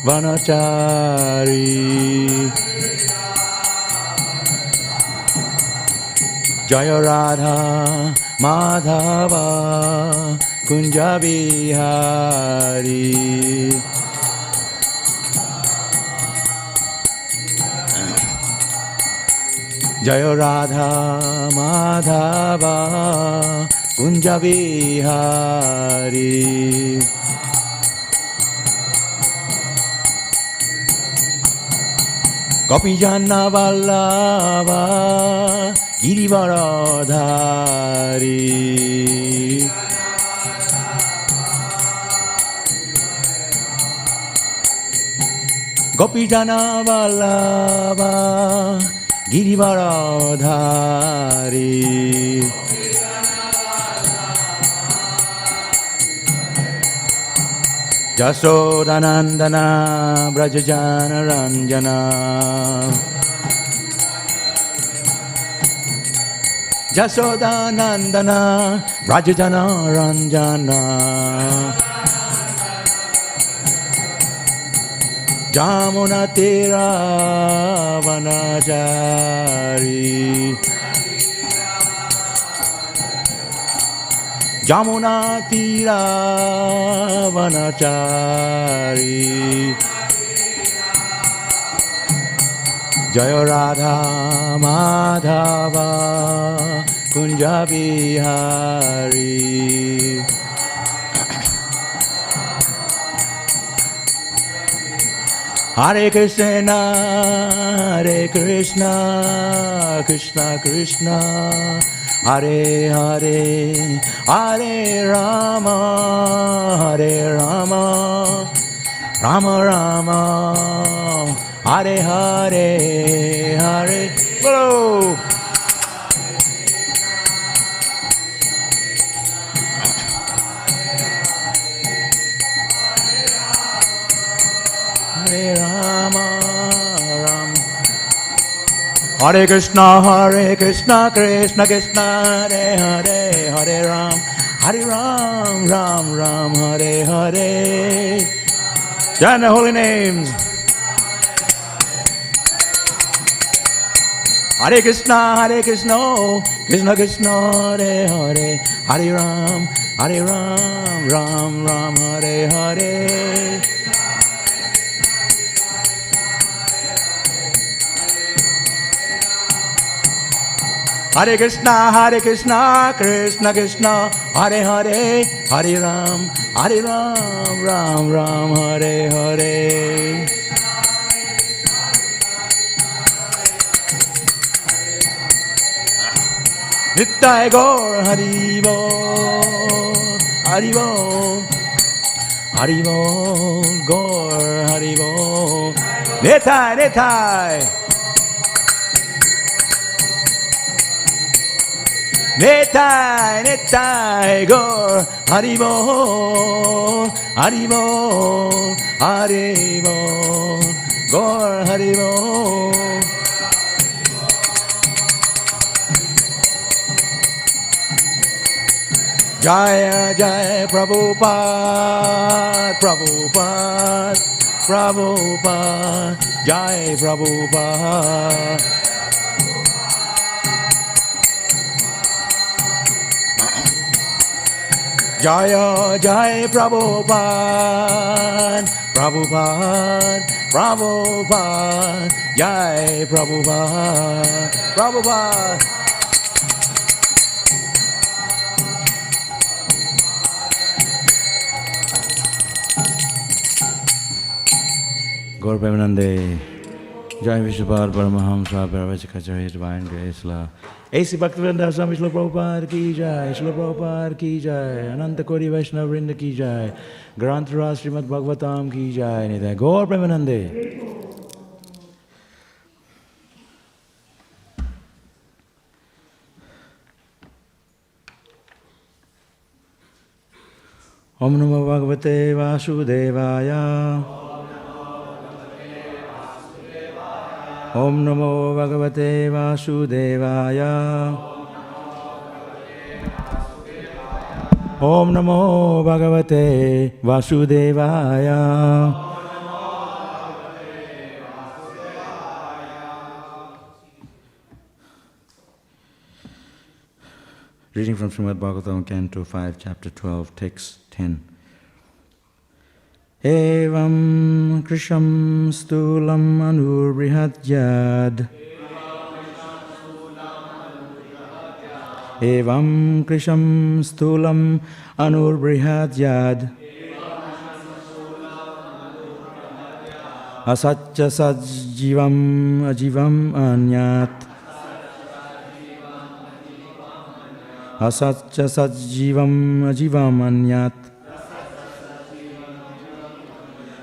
vanachari. Jaya Radha Madhava Kunja Bihari. Jaya Radha Madhava Kunja Bihari. Gopijana Vallabha Girivaradhari. Gopijana Vallabha Girivaradhari. Jasodanandana Brajajana Ranjana. Jasodanandana Brajajana Ranjana. Jamuna Tira Vanachari. Jamuna Tira Vanachari. Jaya Radha Madhava Kunja Bihari. Hare Krishna, Hare Krishna, Krishna Krishna, Hare Hare, Hare Rama, Hare Rama, Rama Rama, Hare Hare, Hare Bolo. Hare Rama, Rama. Hare Krishna, Krishna Krishna, Hare Hare, Hare Ram, Ram Ram, Hare Hare. Chant the holy names. Hare Krishna, Krishna Krishna, Hare Hare, Hare Ram, Ram Ram, Hare Hare. Hare Krishna, Krishna Krishna, Hare Hare, Hare Ram, Ram Ram, Hare Hare. Nittai Gaur Hari Bol, Hari Bol, Hari Bol, Gaur Hari Bol. Nittai Nittai Gaur Hari Bol, Hari Bol, Hari Bol, Gaur Hari Bol. Jaya Jaya Prabhupada, Prabhupada, Prabhupada, Jaya Prabhupada. Jaya Jaya Prabhupada, Prabhupada, Prabhupada, Jaya Prabhupada, Prabhupada. Gaur Premanande, Jai Vishwapad Paramahamsa, Parvachakacharya, His Divine Grace, Love. A.C. Bhaktivedanta Swami Śrīmad Prabhupada ki jai, Śrīmad Prabhupada ki jai, Ananta Koti Vaishnava Vrinda ki jai, Granthara Śrīmad Bhāgavatam ki jai, Nitya Gaur Premanande. Om Namo Bhagavate Vasudevaya. Om Namo Bhagavate Vasudevaya. Om Namo Bhagavate Vasudevaya. Reading from Śrīmad Bhāgavatam, Canto 5, Chapter 12, Text 10. Evam Krisham Stulam Anurbrihadyad. Evam Krisham Stulam Anurbrihadyad. Asatya sajjivam ajivam anyat. Asatya sajjivam ajivam anyat.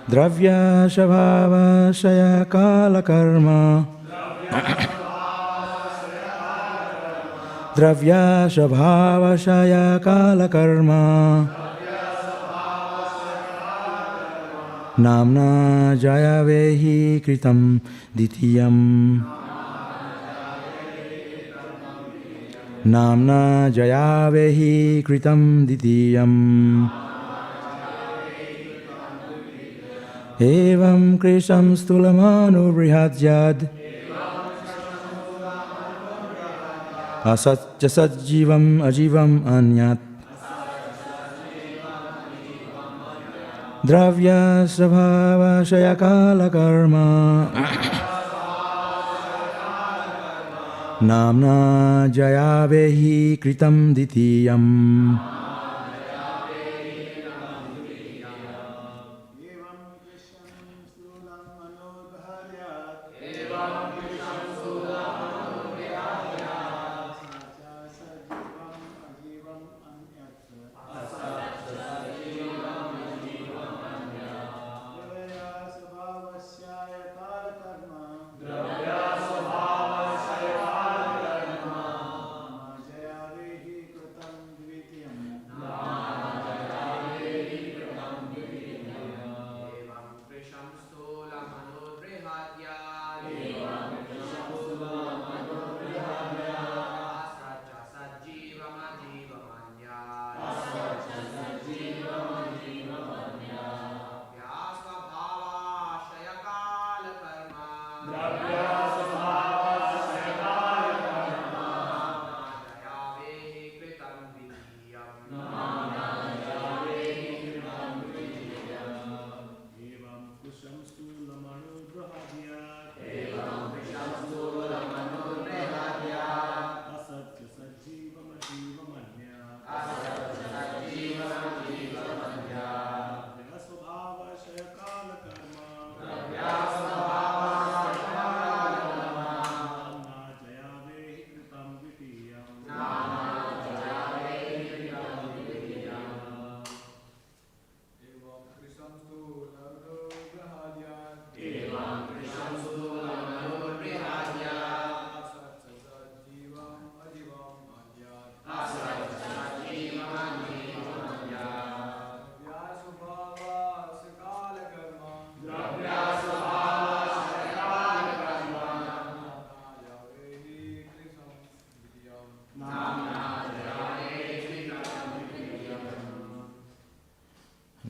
Dravya shabhava shaya kala karma. Dravya shabhava shaya kala karma. Namna jaya vehi kritam ditiyam. Namna jaya vehi kritam ditiyam. Evam krisham stulamanu brihadyad. Asatya sajjivam ajivam anyat. Dravya sabhava shayakala karma. Namna jaya vehi kritam ditiyam.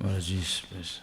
Maraji's place.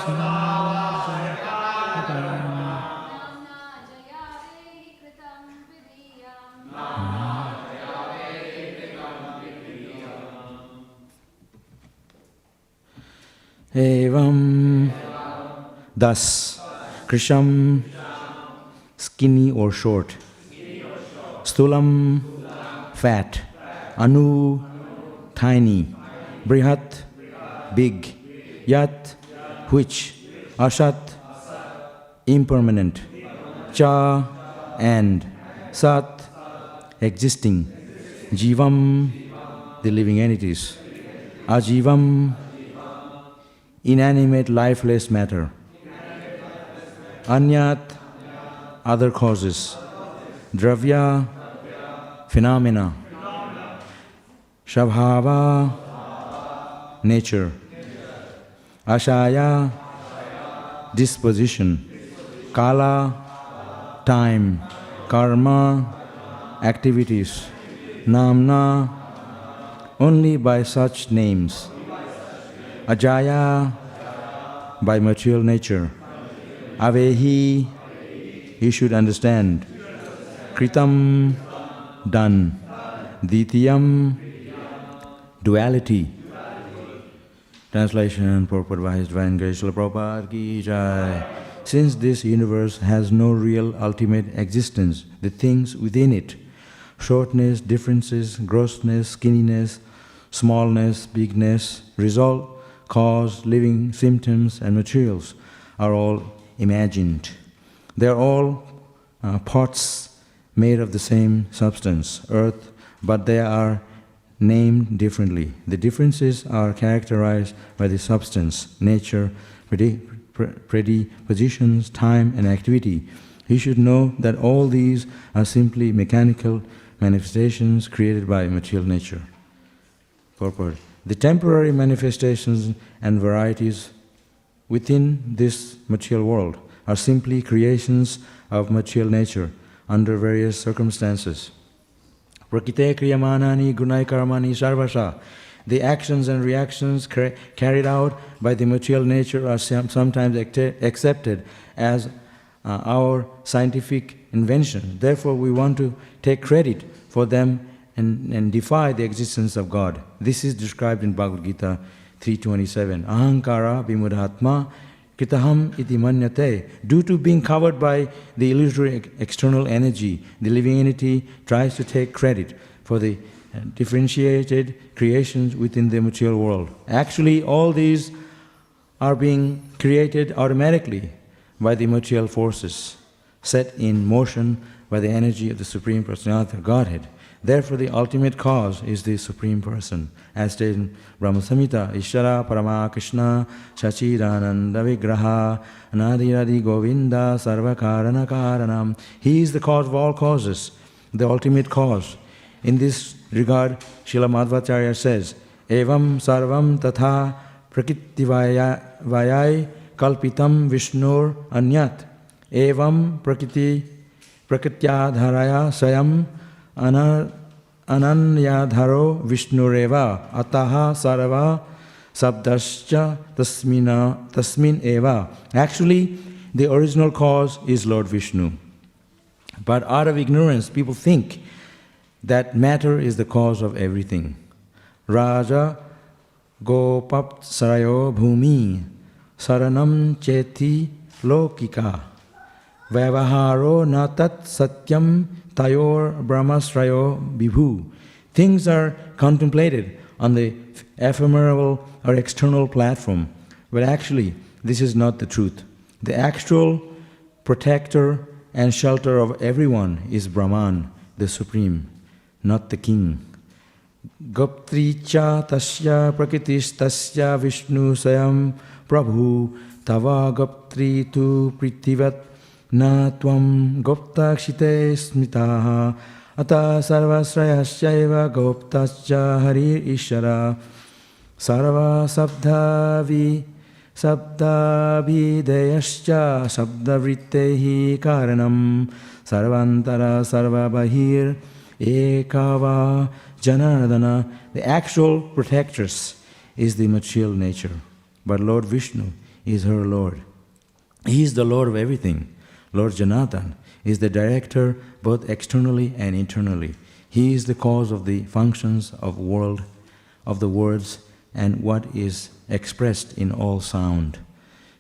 Namah Evam. Thus, Krisham, skinny or short. Stulam, fat. Anu, tiny. Brihat, big. Yat, which. Asat, impermanent. Cha, and. Sat, existing. Jivam, the living entities. Ajivam, inanimate, lifeless matter. Anyat, other causes. Dravya, phenomena. Shabhava, nature. Ashaya, disposition. Kala, time. Karma, activities. Namna, only by such names. Ajaya, by material nature. Avehi, you should understand. Kritam, done. Ditiyam, duality. Translation, purport by His Divine Grace, Srila Prabhupada ki jai. Since this universe has no real ultimate existence, the things within it, shortness, differences, grossness, skinniness, smallness, bigness, result, cause, living symptoms, and materials are all imagined. They are all pots made of the same substance, earth, but they are named differently. The differences are characterized by the substance, nature, predispositions, time, and activity. You should know that all these are simply mechanical manifestations created by material nature. Purport. The temporary manifestations and varieties within this material world are simply creations of material nature under various circumstances. Prakite kriyamanani gunai karmani sarvasa. The actions and reactions carried out by the material nature are sometimes accepted as our scientific invention. Therefore, we want to take credit for them and defy the existence of God. This is described in Bhagavad Gita 3:27. Ahankara vimudhatma kitaham iti manyate. Due to being covered by the illusory external energy, the living entity tries to take credit for the differentiated creations within the material world. Actually, all these are being created automatically by the material forces, set in motion by the energy of the Supreme Personality of Godhead. Therefore, the ultimate cause is the Supreme Person. As stated in Brahma Samhita, Ishara Parama Krishna Shachidananda Vigraha Anadiradi Govinda Sarva Karana Karanam. He is the cause of all causes, the ultimate cause. In this regard, Śrīmad Bhāgavatam says, Evam sarvam tatha prakritivayai kalpitam vishnur anyat. Evam prakityadharaya sayam ananyadharo vishnureva ataha sarva sabdascha tasmin eva. Actually, the original cause is Lord Vishnu. But out of ignorance, people think that matter is the cause of everything. Raja gopap sarayo bhumi saranam cheti lokika vyavaharo natat satyam tayor brahmasrayo vibhu. Things are contemplated on the ephemeral or external platform, but actually this is not the truth. The actual protector and shelter of everyone is Brahman, the Supreme, not the king. Goptricha tasya prakritis tasya Vishnu sayam Prabhu tava goptri tu pritivat na tvam gopta kshite smitaha ata sarvasrayasya goptasya harir ishara sarva sabdavideyasya sabdavrittehi karanam sarvantara sarvabahir ekava janardana. The actual protectress is the material nature, but Lord Vishnu is her Lord. He is the Lord of everything. Lord Janardana is the director both externally and internally. He is the cause of the functions of the worlds and what is expressed in all sound.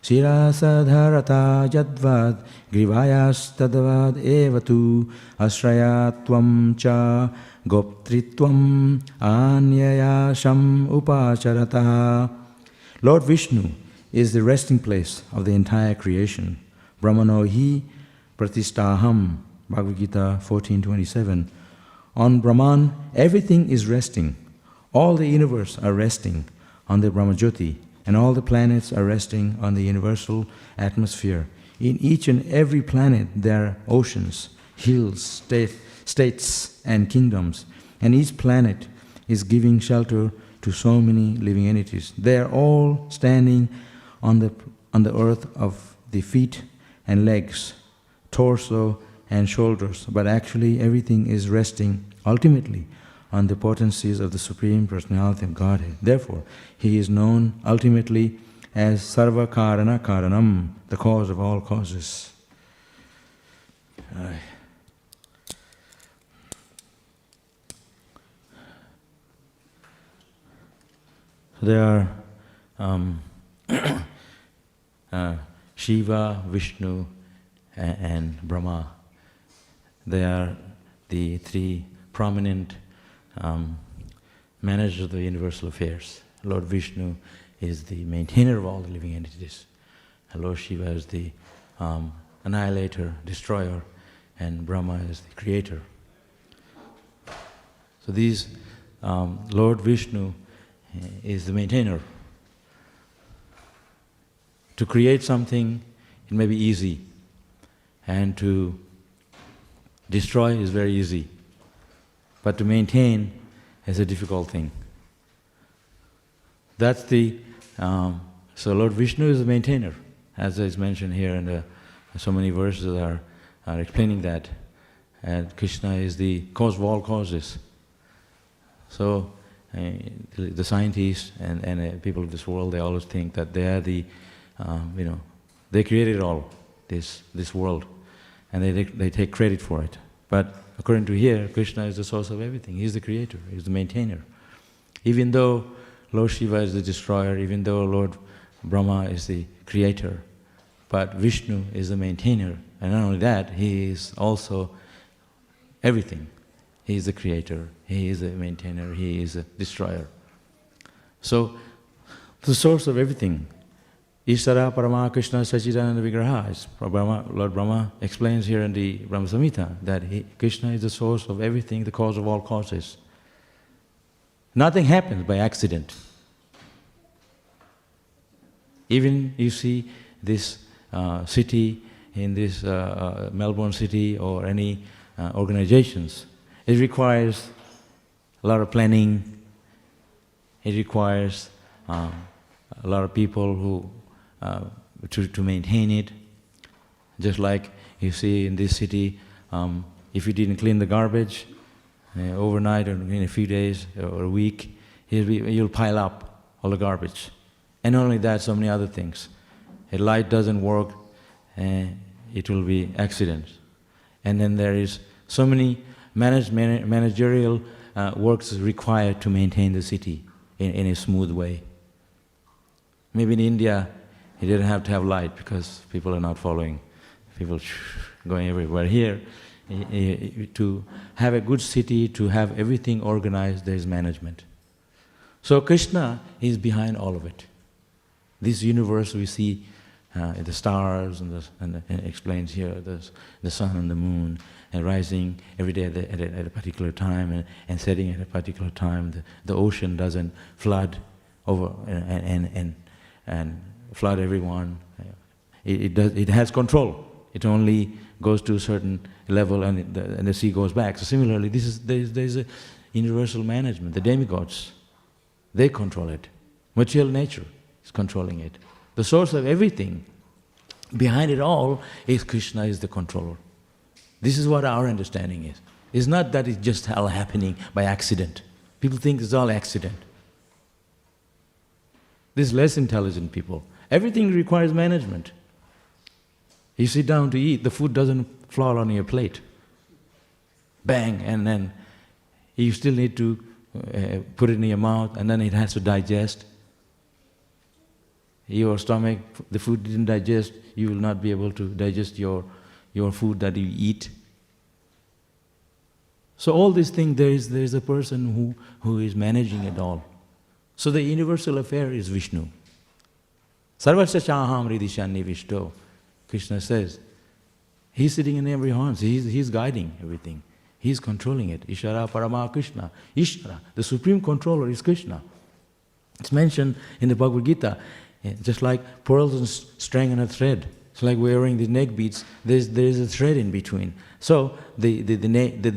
Shirasadharata yadvad grivayas tadavad evatu ashrayatvam cha goptritvam anyayasham upacharata. Lord Vishnu is the resting place of the entire creation. Brahmano hi pratistaham, Bhagavad Gita 14:27. On Brahman, everything is resting. All the universe are resting on the Brahmajyoti, and all the planets are resting on the universal atmosphere. In each and every planet there are oceans, hills, states and kingdoms, and each planet is giving shelter to so many living entities. They are all standing on the earth of the feet and legs, torso and shoulders, but actually everything is resting ultimately on the potencies of the Supreme Personality of Godhead. Therefore, He is known ultimately as Sarva Karana Karanam, the cause of all causes. There are Shiva, Vishnu, and Brahma. They are the three prominent managers of the universal affairs. Lord Vishnu is the maintainer of all the living entities. Lord Shiva is the annihilator, destroyer, and Brahma is the creator. So these, Lord Vishnu is the maintainer. To create something, it may be easy, and to destroy is very easy. But to maintain is a difficult thing. That's the, so Lord Vishnu is the maintainer, as is mentioned here, and so many verses are explaining that. And Krishna is the cause of all causes. So the scientists and people of this world, they always think that they are the, they created all this world, and they take credit for it. But according to here, Krishna is the source of everything. He is the creator, He is the maintainer. Even though Lord Shiva is the destroyer, even though Lord Brahma is the creator, but Vishnu is the maintainer. And not only that, He is also everything. He is the creator, He is the maintainer, He is the destroyer. So, the source of everything. Ishara Parama Krishna Sachidananda Vigraha. Lord Brahma explains here in the Brahma Samhita that Krishna is the source of everything, the cause of all causes. Nothing happens by accident. Even you see this city, in this Melbourne city or any organizations, it requires a lot of planning, it requires a lot of people who to maintain it. Just like you see in this city, if you didn't clean the garbage overnight or in a few days or a week, you'll pile up all the garbage. And not only that, so many other things. A light doesn't work, it will be accidents. And then there is so many managerial works required to maintain the city in a smooth way. Maybe in India, he didn't have to have light because people are not following. People going everywhere. Here, to have a good city, to have everything organized, there is management. So Krishna is behind all of it. This universe we see, the stars, and it explains here, the sun and the moon, and rising every day at a particular time, and setting at a particular time. The ocean doesn't flood over and flood everyone. It has control. It only goes to a certain level, and the sea goes back. So similarly, there's a universal management. The demigods, they control it. Material nature is controlling it. The source of everything, behind it all, is Krishna is the controller. This is what our understanding is. It's not that it's just all happening by accident. People think it's all accident. These less intelligent people, everything requires management. You sit down to eat, the food doesn't fall on your plate. Bang, and then you still need to put it in your mouth, and then it has to digest. Your stomach, the food didn't digest, you will not be able to digest your food that you eat. So all these things, there is a person who is managing it all. So the universal affair is Vishnu. Sarvasya chaham ridishanni Vishto. Krishna says, he's sitting in every horn, he's guiding everything. He's controlling it. Ishara Parama Krishna. Ishara, the supreme controller is Krishna. It's mentioned in the Bhagavad Gita, just like pearls and string and a thread. It's like wearing the neck beads, there is a thread in between. So the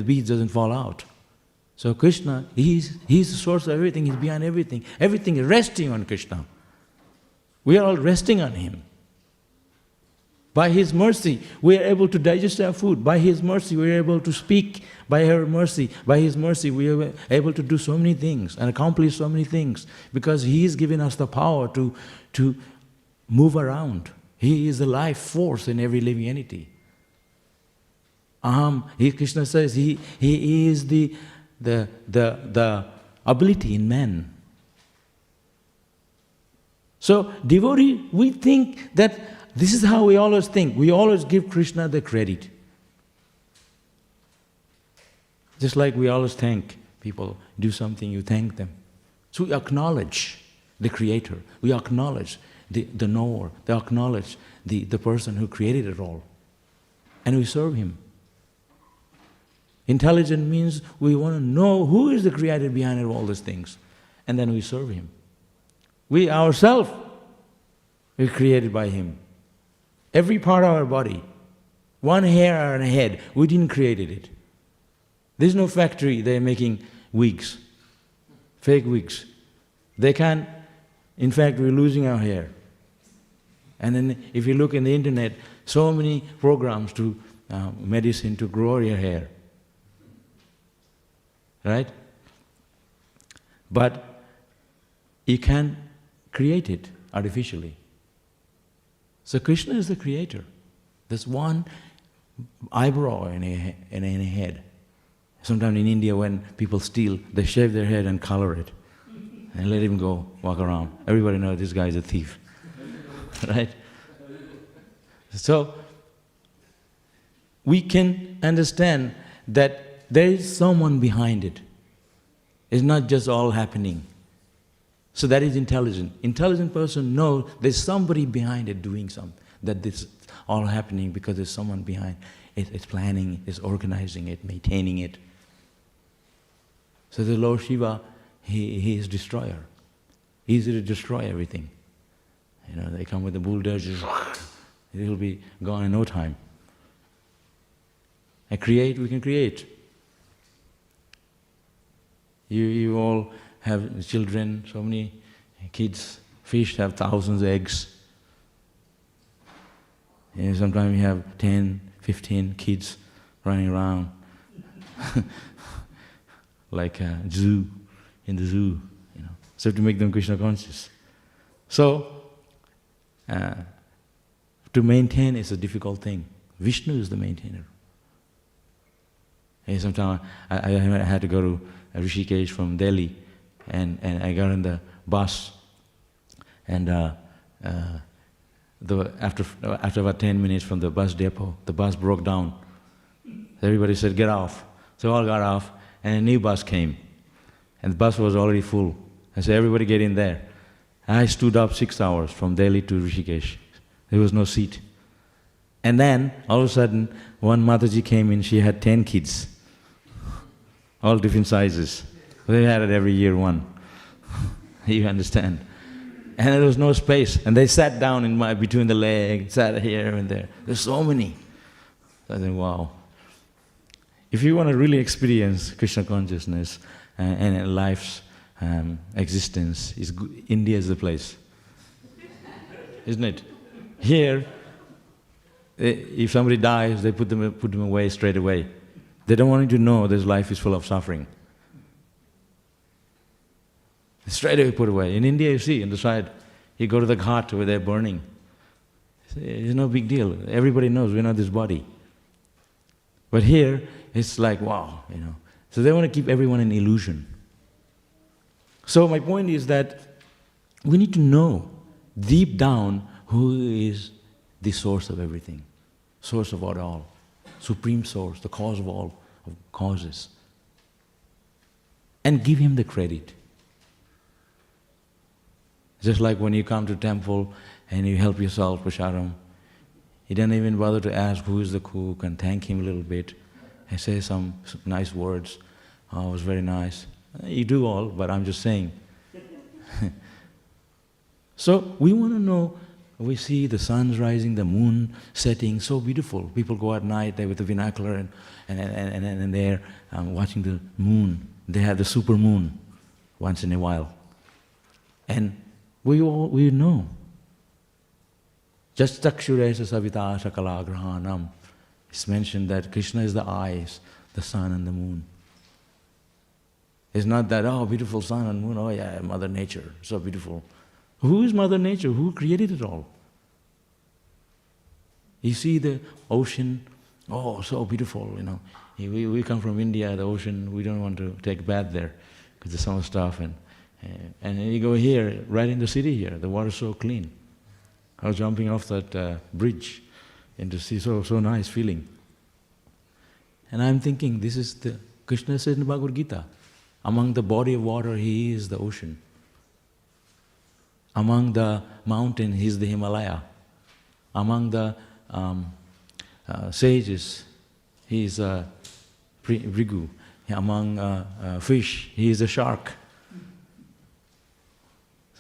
beads doesn't fall out. So Krishna, he's the source of everything, he's behind everything. Everything is resting on Krishna. We are all resting on him. By his mercy, we are able to digest our food. By his mercy, we are able to speak. By her mercy, by his mercy, we are able to do so many things and accomplish so many things, because he has given us the power to move around. He is the life force in every living entity. Krishna says he is the ability in man. So devotee, we think that this is how we always think. We always give Krishna the credit. Just like we always thank people, do something, you thank them. So we acknowledge the Creator. We acknowledge the knower. We acknowledge the person who created it all. And we serve him. Intelligent means we want to know who is the creator behind all these things. And then we serve him. We ourselves were created by him. Every part of our body, one hair on a head, we didn't create it. There's no factory, they're making wigs, fake wigs. They can't, in fact, we're losing our hair. And then if you look in the internet, so many programs to medicine to grow your hair. Right? But you can create it artificially. So Krishna is the creator. There's one eyebrow in a head. Sometimes in India when people steal, they shave their head and color it and let him go walk around. Everybody knows this guy is a thief. Right? So we can understand that there is someone behind it. It's not just all happening. So that is intelligent. Intelligent person knows there's somebody behind it doing something, that this is all happening because there's someone behind it. It's planning, it's organizing it, maintaining it. So the Lord Shiva, he is destroyer. Easy to destroy everything. You know, they come with the bulldozers, it will be gone in no time. And create, we can create. You all have children, so many kids. Fish have thousands of eggs. And sometimes you have 10, 15 kids running around like a zoo, in the zoo, you know. So to make them Krishna conscious. So, to maintain is a difficult thing. Vishnu is the maintainer. And sometimes I had to go to Rishikesh from Delhi, and I got on the bus, and after about 10 minutes from the bus depot, the bus broke down. Everybody said, "Get off." So we all got off, and a new bus came, and the bus was already full. I said, "Everybody get in there." I stood up 6 hours from Delhi to Rishikesh. There was no seat. And then, all of a sudden, one Mataji came in, she had 10 kids, all different sizes. They had it every year one. You understand? And there was no space. And they sat down in between the legs, sat here and there. There's so many. So I think, wow. If you want to really experience Krishna consciousness and life's existence, India is the place. Isn't it? Here, if somebody dies, they put them away straight away. They don't want you to know this life is full of suffering. Straight away put away. In India, you see, on the side, you go to the ghat where they're burning. It's no big deal. Everybody knows we're not this body. But here, it's like, wow, you know. So they want to keep everyone in illusion. So my point is that we need to know deep down who is the source of everything, source of it all, supreme source, the cause of all of causes. And give him the credit. Just like when you come to temple and you help yourself, prasadam, you don't even bother to ask who is the cook and thank him a little bit and say some nice words. Oh, it was very nice. You do all, but I'm just saying. So we want to know, we see the sun's rising, the moon setting, so beautiful. People go at night there with the binocular and they're watching the moon. They have the super moon once in a while. And we know. Just takshuresa savita sakala grahanam. It's mentioned that Krishna is the eyes, the sun and the moon. It's not that, oh, beautiful sun and moon, oh yeah, Mother Nature, so beautiful. Who is Mother Nature? Who created it all? You see the ocean, oh, so beautiful, you know. We come from India, the ocean, we don't want to take a bath there because there's some stuff. And you go here, right in the city here, the water's so clean. I was jumping off that bridge and to see so nice feeling. And I'm thinking, this is the, Krishna said in the Bhagavad Gita, among the body of water, he is the ocean. Among the mountain, he is the Himalaya. Among the sages, he is Vrigu. Among fish, he is a shark.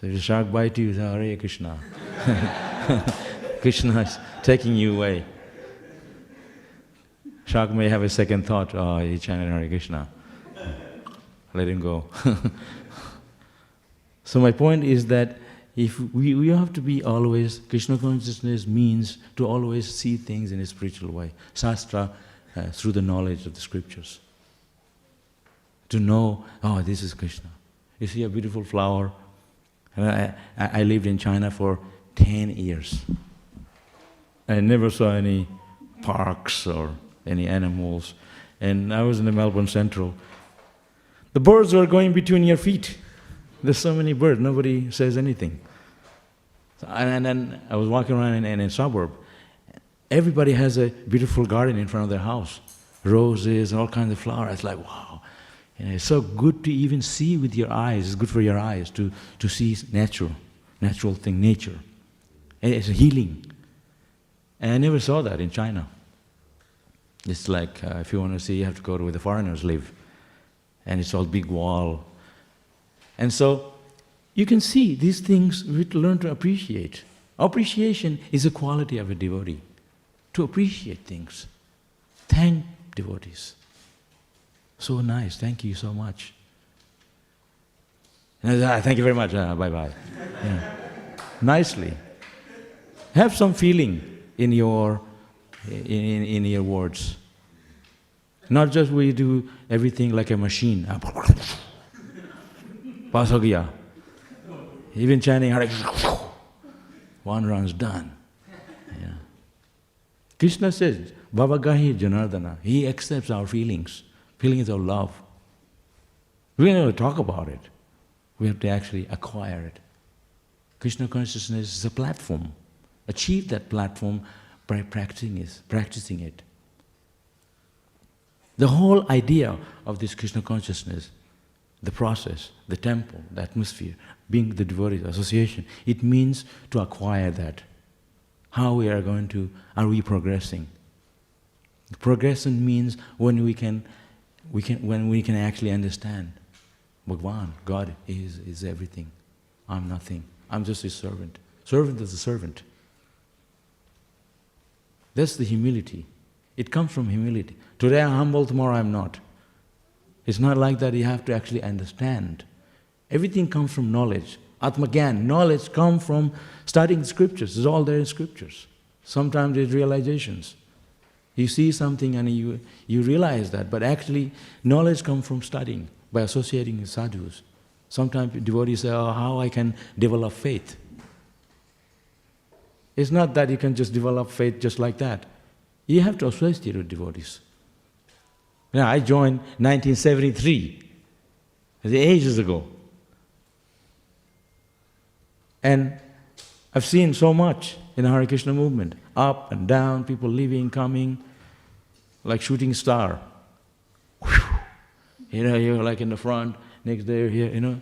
So if a shark bites you, say, Hare Krishna. Krishna is taking you away. Shark may have a second thought, oh, he chanted Hare Krishna. Let him go. So my point is that if we have to be always, Krishna consciousness means to always see things in a spiritual way. Shastra, through the knowledge of the scriptures. To know, oh, this is Krishna. You see a beautiful flower. I lived in China for 10 years. I never saw any parks or any animals. And I was in the Melbourne Central. The birds were going between your feet. There's so many birds, nobody says anything. And then I was walking around in a suburb. Everybody has a beautiful garden in front of their house. Roses and all kinds of flowers. It's like, wow. You know, it's so good to even see with your eyes. It's good for your eyes to see natural thing, nature. And it's healing. And I never saw that in China. It's like, if you want to see, you have to go to where the foreigners live. And it's all big wall. And so, you can see these things we learn to appreciate. Appreciation is a quality of a devotee. To appreciate things. Thank devotees. So nice, thank you so much. And I say, thank you very much, bye-bye. Yeah. Nicely. Have some feeling in your words. Not just we do everything like a machine. Pass ho gaya. Even chanting Hare, one round's done. Yeah. Krishna says, Bhavagahi Janardana. He accepts our feelings. Feelings of love. We don't have to talk about it. We have to actually acquire it. Krishna consciousness is a platform. Achieve that platform by practicing it. The whole idea of this Krishna consciousness, the process, the temple, the atmosphere, being the devotee association, it means to acquire that. How we are going to, are we progressing? Progression means when we can actually understand Bhagwan, God is everything. I'm nothing. I'm just His servant. Servant is a servant. That's the humility. It comes from humility. Today I'm humble, tomorrow I'm not. It's not like that. You have to actually understand. Everything comes from knowledge. Atmagyan, knowledge comes from studying the scriptures. It's all there in scriptures. Sometimes it's realizations. You see something and you realize that, but actually knowledge comes from studying, by associating with sadhus. Sometimes devotees say, oh, how I can develop faith. It's not that you can just develop faith just like that. You have to associate with devotees. Now, I joined 1973, ages ago. And I've seen so much in the Hare Krishna movement. Up and down, people leaving, coming, like shooting star. You're like in the front, next day you're here,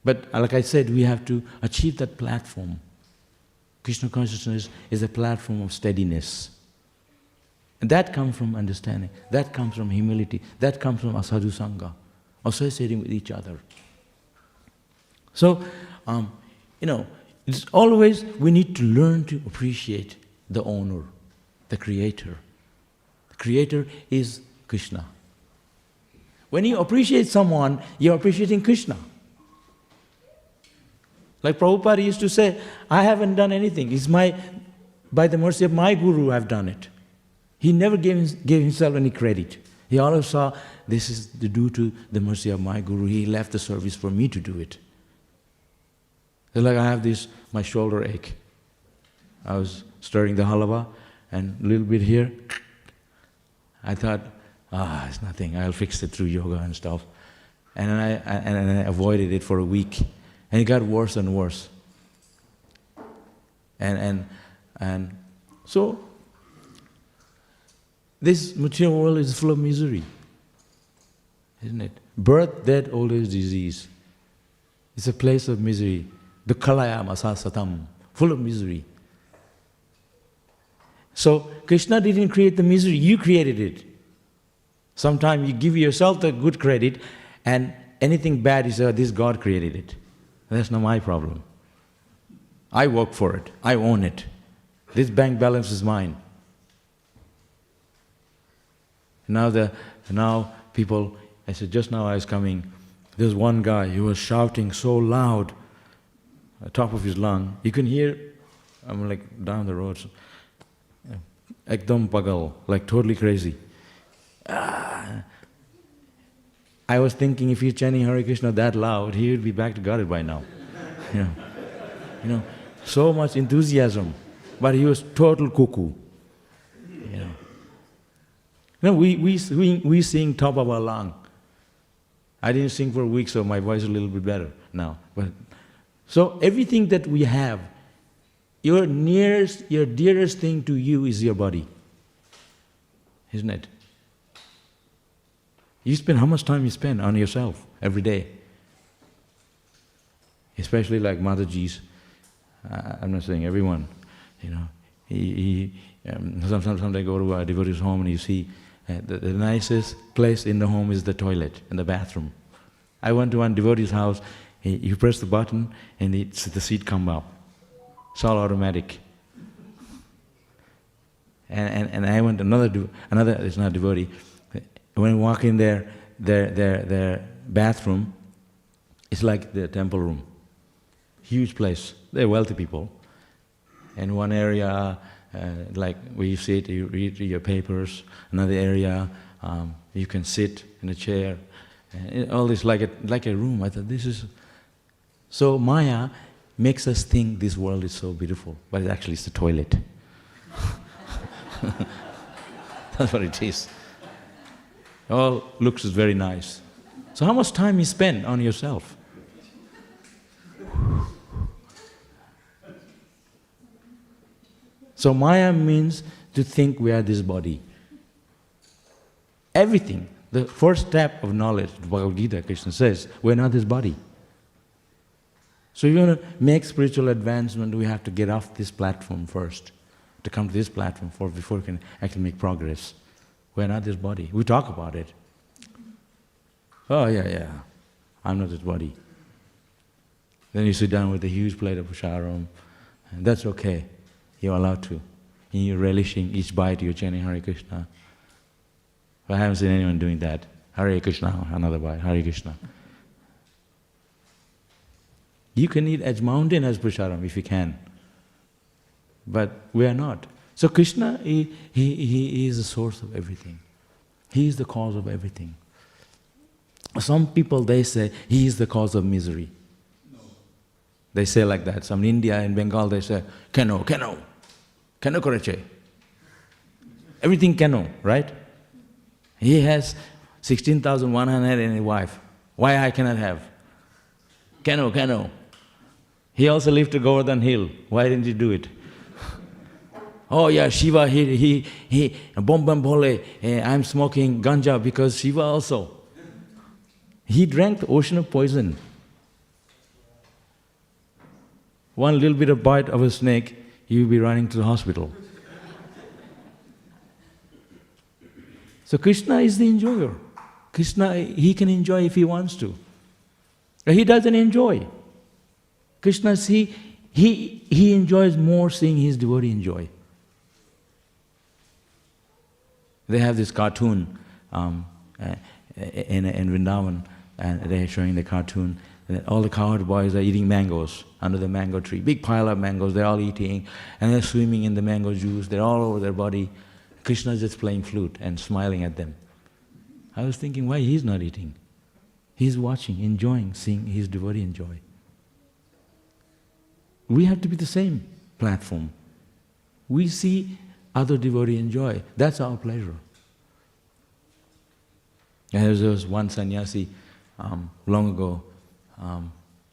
But like I said, we have to achieve that platform. Krishna consciousness is a platform of steadiness. And that comes from understanding, that comes from humility, that comes from asadhu sangha, associating with each other. So, it's always, we need to learn to appreciate the owner, the creator. The creator is Krishna. When you appreciate someone, you're appreciating Krishna. Like Prabhupada used to say, I haven't done anything. It's by the mercy of my guru I've done it. He never gave himself any credit. He always saw, this is due to the mercy of my guru. He left the service for me to do it. It's like I have my shoulder ache. I was stirring the halava and a little bit here. I thought, it's nothing. I'll fix it through yoga and stuff. And I avoided it for a week. And it got worse and worse. And so, this material world is full of misery, isn't it? Birth, death, old age, disease. It's a place of misery. Dukhalayam asasatam, full of misery. So, Krishna didn't create the misery, you created it. Sometimes you give yourself the good credit, and anything bad, you say, this God created it. That's not my problem. I work for it. I own it. This bank balance is mine. Now people, I said, just now I was coming, there's one guy, he was shouting so loud, at the top of his lung. You can hear, I'm like down the road, ekdam pagal, like totally crazy. I was thinking if he's chanting Hare Krishna that loud, he would be back to Godhead by now. So much enthusiasm, but he was total cuckoo. We sing top of our lung. I didn't sing for a week, so my voice is a little bit better now. So everything that we have, your dearest thing to you is your body, isn't it? How much time you spend on yourself every day? Especially like Mataji's, I'm not saying everyone, sometimes I go to a devotee's home and you see the nicest place in the home is the toilet and the bathroom. I went to one devotee's house, you press the button and the seat comes up. It's all automatic. And I went another, it's not a devotee, when I walk in their bathroom, it's like the temple room. Huge place. They're wealthy people. And one area, like where you sit, you read your papers. Another area, you can sit in a chair. And all this like a room. I thought this is... So Maya makes us think this world is so beautiful, but actually it's the toilet. That's what it is. All looks very nice. So how much time you spend on yourself? So Maya means to think we are this body. Everything. The first step of knowledge, the Bhagavad Gita, Krishna says, we're not this body. So if you want to make spiritual advancement, we have to get off this platform first. To come to this platform before we can actually make progress. We're not this body. We talk about it. Oh yeah, I'm not this body. Then you sit down with a huge plate of prasadam, and that's okay. You're allowed to. And you're relishing each bite, you're chanting Hare Krishna. But I haven't seen anyone doing that. Hare Krishna, another bite, Hare Krishna. You can eat as mountain as prasadam if you can. But we are not. So Krishna, he is the source of everything. He is the cause of everything. Some people, they say, he is the cause of misery. No. They say like that. Some in India, in Bengal, they say, keno koreche. Everything keno, right? He has 16,100 and a wife. Why I cannot have? Canoe. He also lived to Govardhan Hill. Why didn't he do it? Oh yeah, Shiva, he bom bole, I'm smoking ganja because Shiva also. He drank the ocean of poison. One little bit of bite of a snake, he will be running to the hospital. So Krishna is the enjoyer. Krishna, he can enjoy if he wants to. But he doesn't enjoy. Krishna, he enjoys more seeing his devotee enjoy. They have this cartoon in Vrindavan, and they're showing the cartoon. And all the cowherd boys are eating mangoes under the mango tree. Big pile of mangoes, they're all eating, and they're swimming in the mango juice. They're all over their body. Krishna's just playing flute and smiling at them. I was thinking, why he's not eating? He's watching, enjoying, seeing his devotee enjoy. We have to be the same platform. We see other devotee enjoy. That's our pleasure. And there was one sannyasi long ago.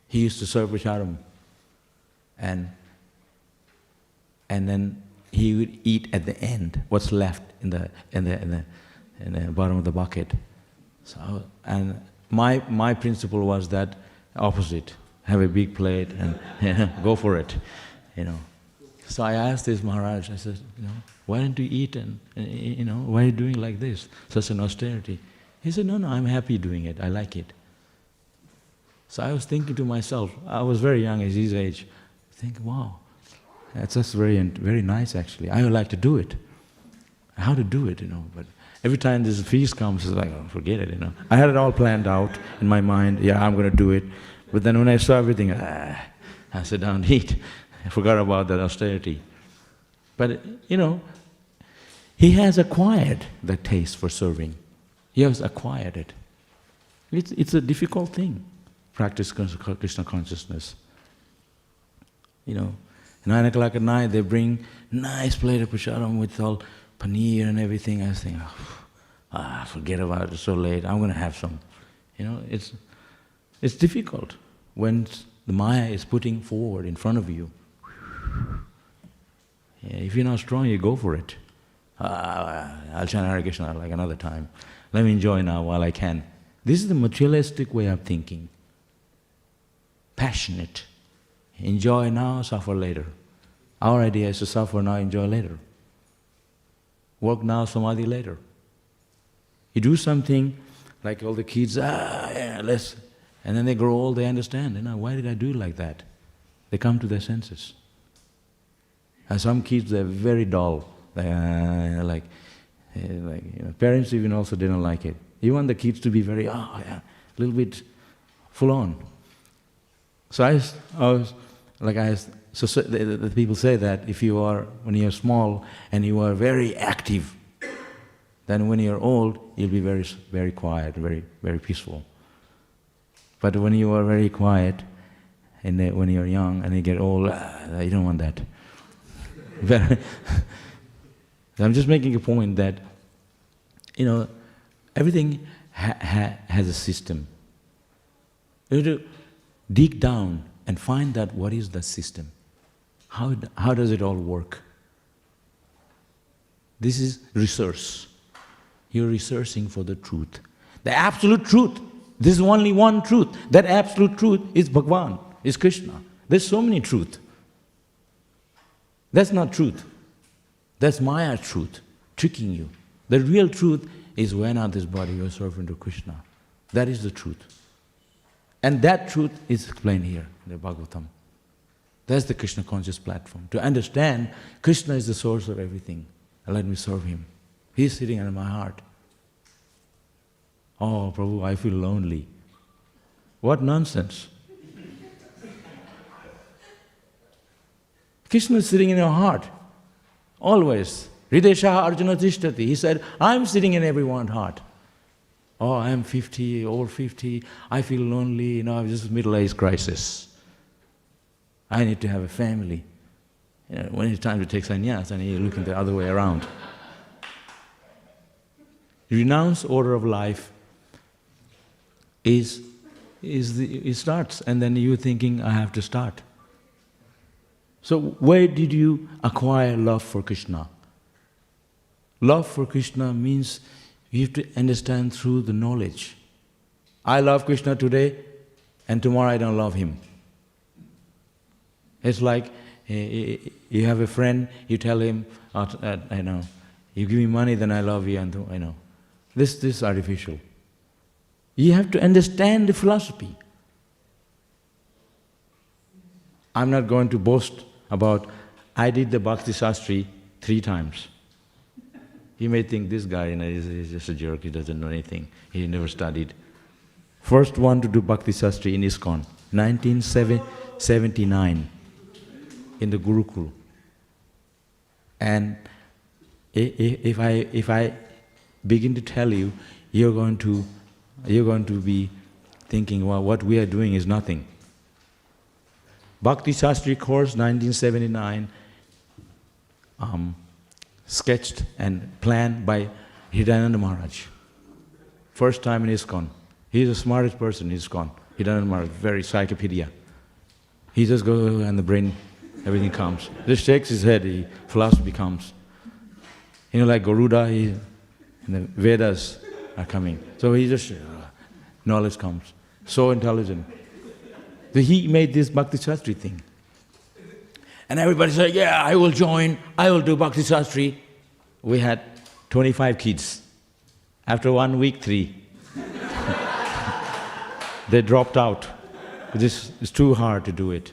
He used to serve prasadam, and then he would eat at the end what's left in the bottom of the bucket. So, and my principle was that opposite. Have a big plate and go for it, So I asked this Maharaj, I said, why don't you eat and why are you doing like this, such an austerity? He said, no, I'm happy doing it, I like it. So I was thinking to myself, I was very young at his age, wow, that's just very nice actually. I would like to do it. How to do it, but every time this feast comes, it's like, oh, forget it, I had it all planned out in my mind, yeah, I'm going to do it. But then when I saw everything, I sit down and eat. I forgot about that austerity. But, he has acquired the taste for serving. He has acquired it. It's a difficult thing, practice Krishna consciousness. 9 o'clock at night, they bring nice plate of prasadam with all paneer and everything. I was thinking, forget about it, it's so late, I'm going to have some. It's difficult when the Maya is putting forward in front of you. If you're not strong, you go for it. I'll chant Hare Krishna like another time. Let me enjoy now while I can. This is the materialistic way of thinking. Passionate. Enjoy now, suffer later. Our idea is to suffer now, enjoy later. Work now, samadhi later. You do something like all the kids, let's... And then they grow old, they understand, why did I do it like that? They come to their senses. And some kids, they're very dull. Parents even also didn't like it. You want the kids to be very, a little bit full on. So the people say that when you're small and you are very active, then when you're old, you'll be very, very quiet, very, very peaceful. But when you are very quiet, and when you're young and you get old, you don't want that. I'm just making a point that, everything has a system. You have to dig down and find out what is the system. How does it all work? This is research. You're researching for the truth. The absolute truth. This is only one truth. That absolute truth is Bhagavan, is Krishna. There's so many truths. That's not truth. That's Maya truth, tricking you. The real truth is when out this body you are serving to Krishna. That is the truth. And that truth is explained here in the Bhagavatam. That's the Krishna conscious platform. To understand Krishna is the source of everything, and let me serve Him. He's sitting in my heart. Oh, Prabhu, I feel lonely. What nonsense. Krishna is sitting in your heart, always. Hrideshaha Arjuna Tishtati. He said, I'm sitting in everyone's heart. Oh, I'm 50, over 50, I feel lonely, this is middle-age crisis. I need to have a family. When it's time to take sannyas, and you're looking the other way around. Renounce order of life is it starts, and then you're thinking, I have to start. So where did you acquire love for Krishna? Love for Krishna means you have to understand through the knowledge. I love Krishna today, and tomorrow I don't love him. It's like you have a friend, you tell him, you give me money, then I love you, and This is artificial. You have to understand the philosophy. I'm not going to boast about, I did the Bhakti Shastri 3 times. You may think this guy, he's just a jerk, he doesn't know anything, he never studied. First one to do Bhakti Shastri in ISKCON, 1979, in the Gurukul. And if I begin to tell you, you're going to be thinking, well, what we are doing is nothing. Bhakti Shastri course, 1979, sketched and planned by Hridayananda Maharaj. First time in ISKCON. He's the smartest person in ISKCON. Hridayananda Maharaj, very encyclopedia. He just goes and the brain, everything comes. Just shakes his head, philosophy comes. Like Garuda, and the Vedas are coming. So he just, knowledge comes. So intelligent. So he made this Bhakti Shastri thing. And everybody said, yeah, I will join, I will do Bhakti Shastri. We had 25 kids. After 1 week, 3. They dropped out. It's too hard to do it.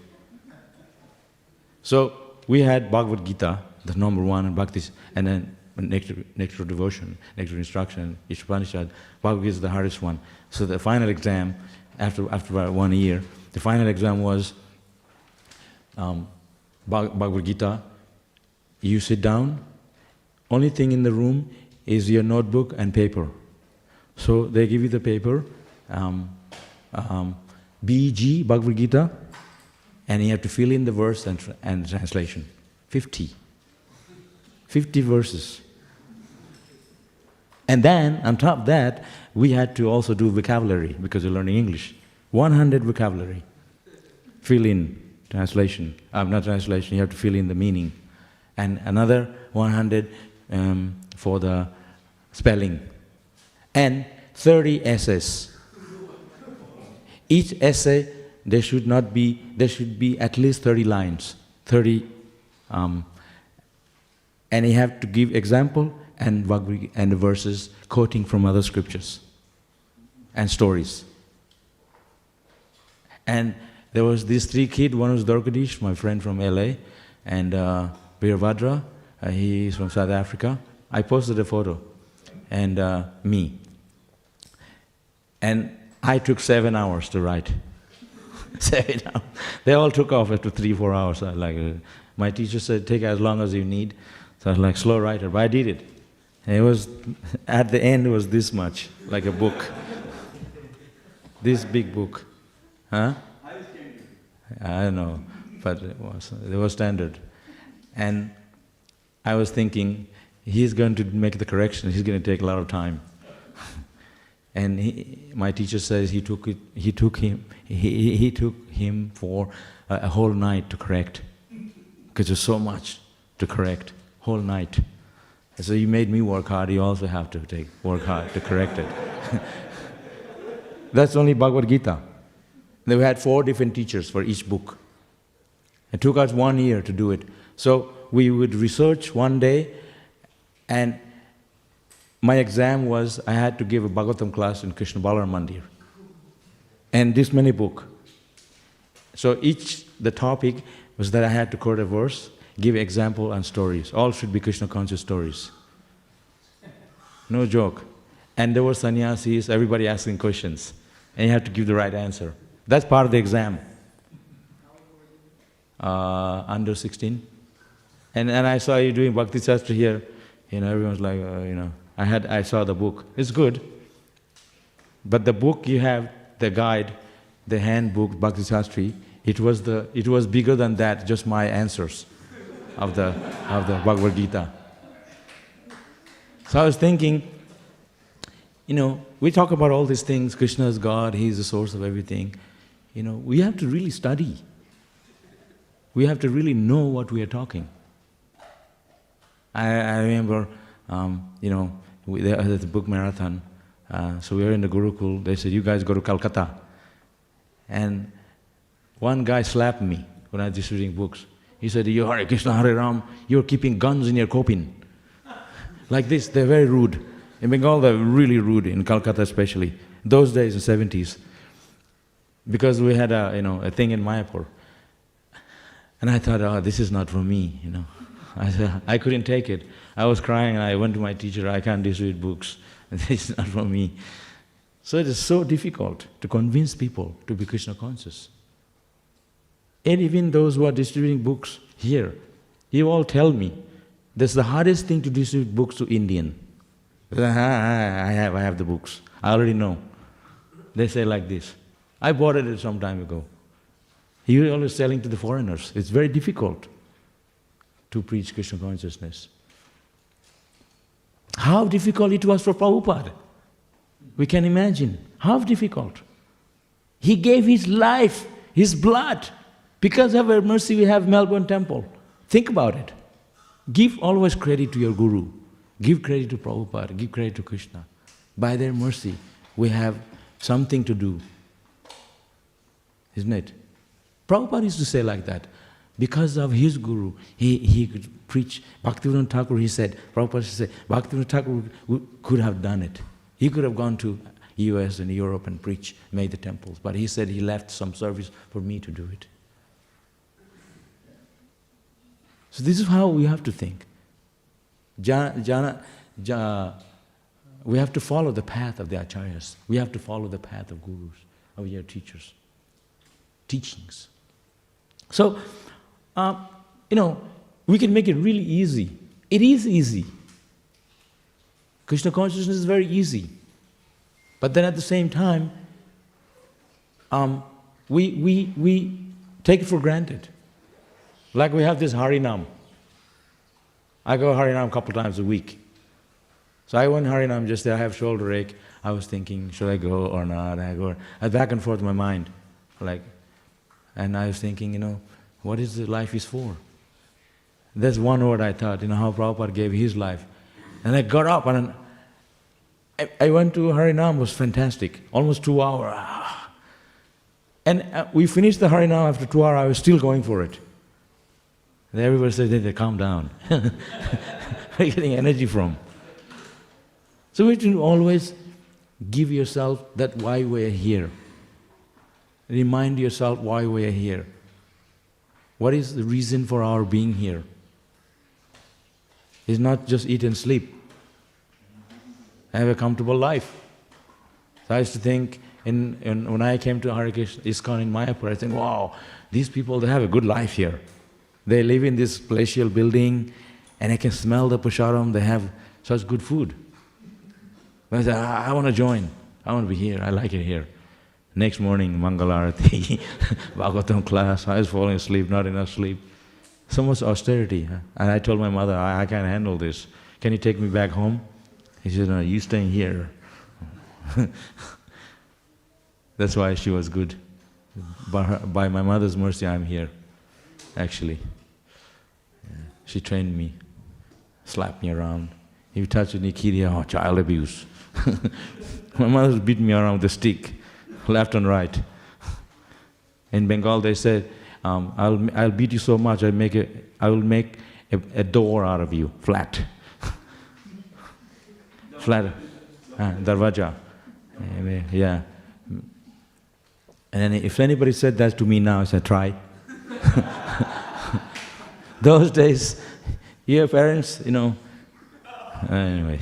So we had Bhagavad Gita, the number 1, and Bhakti, and then Nectar of Devotion, Nectar of Instruction, Ishapanishad. Bhagavad Gita is the hardest one. So the final exam, after about 1 year, the final exam was Bhagavad Gita. You sit down, only thing in the room is your notebook and paper. So they give you the paper, BG, Bhagavad Gita, and you have to fill in the verse and translation. 50 verses. And then, on top of that, we had to also do vocabulary, because we're learning English. 100 vocabulary. Fill in, translation. Not translation, you have to fill in the meaning. And another 100 for the spelling. And 30 essays. Each essay, there should be at least 30 lines. 30, and you have to give example and the verses quoting from other scriptures and stories. And there was these 3 kids, one was Dorkadish, my friend from LA, and Veerabhadra, he is from South Africa. I posted a photo, and me. And I took 7 hours to write. 7 hours. They all took off after 3-4 hours. My teacher said, take as long as you need. So I was like, slow writer, but I did it. And it was, at the end, it was this much, like a book. This big book. Huh? I don't know, but it was standard. And I was thinking, he's going to make the correction, he's going to take a lot of time. And my teacher says he took him for a whole night to correct, because there's so much to correct, whole night. So he made me work hard, you also have to work hard to correct it. That's only Bhagavad Gita. We had 4 different teachers for each book. It took us 1 year to do it. So we would research one day, and my exam was, I had to give a Bhagavatam class in Krishna Balaram Mandir. And this many book. So the topic was that I had to quote a verse, give example and stories. All should be Krishna conscious stories. No joke. And there were sannyasis, everybody asking questions. And you have to give the right answer. That's part of the exam. Under 16. And I saw you doing Bhakti Shastri here. Everyone's like, I saw the book. It's good. But the book you have, the guide, the handbook, Bhakti Shastri, it was bigger than that, just my answers of the Bhagavad Gita. So I was thinking, we talk about all these things, Krishna is God, He is the source of everything. We have to really study. We have to really know what we are talking. I remember, there was the book marathon. So we were in the Gurukul. They said, you guys go to Calcutta. And one guy slapped me when I was distributing books. He said, you Hare Krishna, Hare Ram, you're keeping guns in your kopin. Like this, they're very rude. In Bengal, they're really rude, in Calcutta especially. Those days, in the 70s. Because we had a thing in Mayapur. And I thought, oh, this is not for me, I couldn't take it. I was crying and I went to my teacher, I can't distribute books. This is not for me. So it is so difficult to convince people to be Krishna conscious. And even those who are distributing books here, you all tell me, that's the hardest thing to distribute books to Indian. I have the books. I already know. They say like this. I bought it some time ago. You're always selling to the foreigners. It's very difficult to preach Krishna consciousness. How difficult it was for Prabhupada. We can imagine. How difficult. He gave his life, his blood. Because of our mercy we have Melbourne temple. Think about it. Give always credit to your Guru. Give credit to Prabhupada. Give credit to Krishna. By their mercy, we have something to do. Isn't it? Prabhupada used to say like that. Because of his Guru, he could preach. Bhaktivedanta Thakur, he said, Prabhupada said, Bhaktivedanta Thakur could have done it. He could have gone to US and Europe and preached, made the temples. But he said he left some service for me to do it. So this is how we have to think. We have to follow the path of the Acharyas. We have to follow the path of Gurus, of your teachers. Teachings. So, we can make it really easy. It is easy. Krishna consciousness is very easy. But then at the same time, we take it for granted. Like we have this Harinam. I go Harinam a couple times a week. So I went Harinam just there, I have shoulder ache. I was thinking, should I go or not? I was back and forth in my mind. And I was thinking, what is the life is for? That's one word I thought, how Prabhupada gave his life. And I got up and I went to Harinam, it was fantastic, almost 2 hours. And we finished the Harinam after 2 hours, I was still going for it. And everybody said, calm down. Where are you getting energy from? So we have to always give yourself that why we're here. Remind yourself why we're here. What is the reason for our being here? It's not just eat and sleep. Have a comfortable life. So I used to think, when I came to Hare Krishna ISKCON in Mayapur, I think, wow, these people, they have a good life here. They live in this palatial building, and I can smell the prasadam, they have such good food. But I said, I want to join, I want to be here, I like it here. Next morning, Mangalarati, Bhagavatam class, I was falling asleep, not enough sleep. So much austerity. And I told my mother, I can't handle this. Can you take me back home? He said, no, you staying here. That's why she was good. By my mother's mercy, I'm here, actually. Yeah. She trained me, slapped me around. If you touch any kiriya, child abuse. My mother beat me around with a stick, left and right. In Bengal, they said, I'll beat you so much, I will make a door out of you, flat. Flat, darwaja. Yeah. And if anybody said that to me now, I said, try. Those days, your parents, Anyway.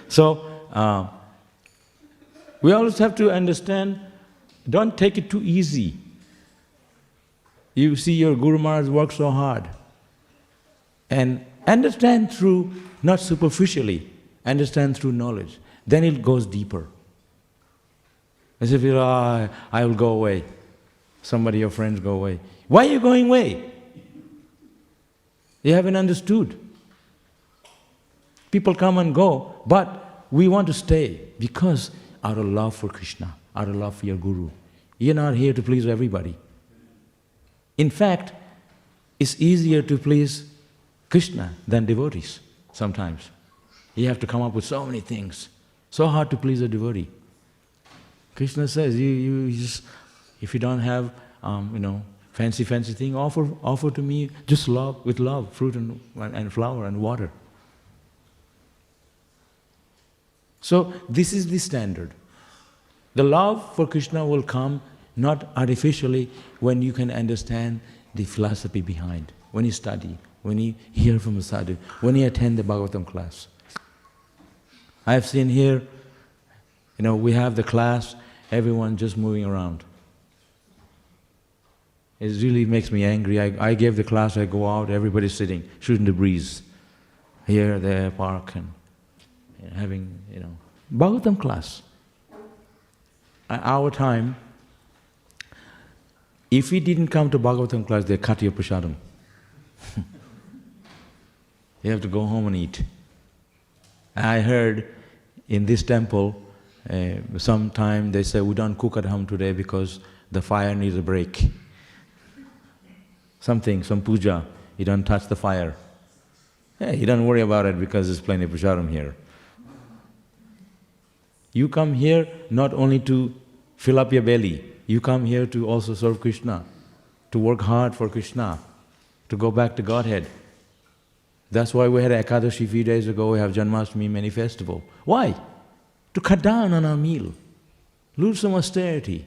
So, we always have to understand, don't take it too easy. You see your Guru Maharaj work so hard. And understand through, not superficially, understand through knowledge. Then it goes deeper. As if I will go away. Somebody, your friends go away. Why are you going away? You haven't understood. People come and go, but we want to stay because out of love for Krishna, out of love for your Guru. You're not here to please everybody. In fact, it's easier to please Krishna than devotees sometimes. You have to come up with so many things. So hard to please a devotee. Krishna says, you just, if you don't have, fancy thing, offer to me just love, with love, fruit and flower and water. So this is the standard. The love for Krishna will come not artificially when you can understand the philosophy behind, when you study, when you hear from a sadhu, when you attend the Bhagavatam class. I have seen here, we have the class, everyone just moving around. It really makes me angry. I gave the class, I go out, everybody's sitting, shooting the breeze. Here, there, park, and having, Bhagavatam class. At our time, if you didn't come to Bhagavatam class, they cut your prasadam. You have to go home and eat. I heard in this temple, sometime they say, we don't cook at home today because the fire needs a break. Some puja, you don't touch the fire. Hey, you don't worry about it because there's plenty of prasadam here. You come here not only to fill up your belly, you come here to also serve Krishna, to work hard for Krishna, to go back to Godhead. That's why we had Ekadashi a few days ago, we have Janmashtami, many festival. Why? To cut down on our meal, lose some austerity,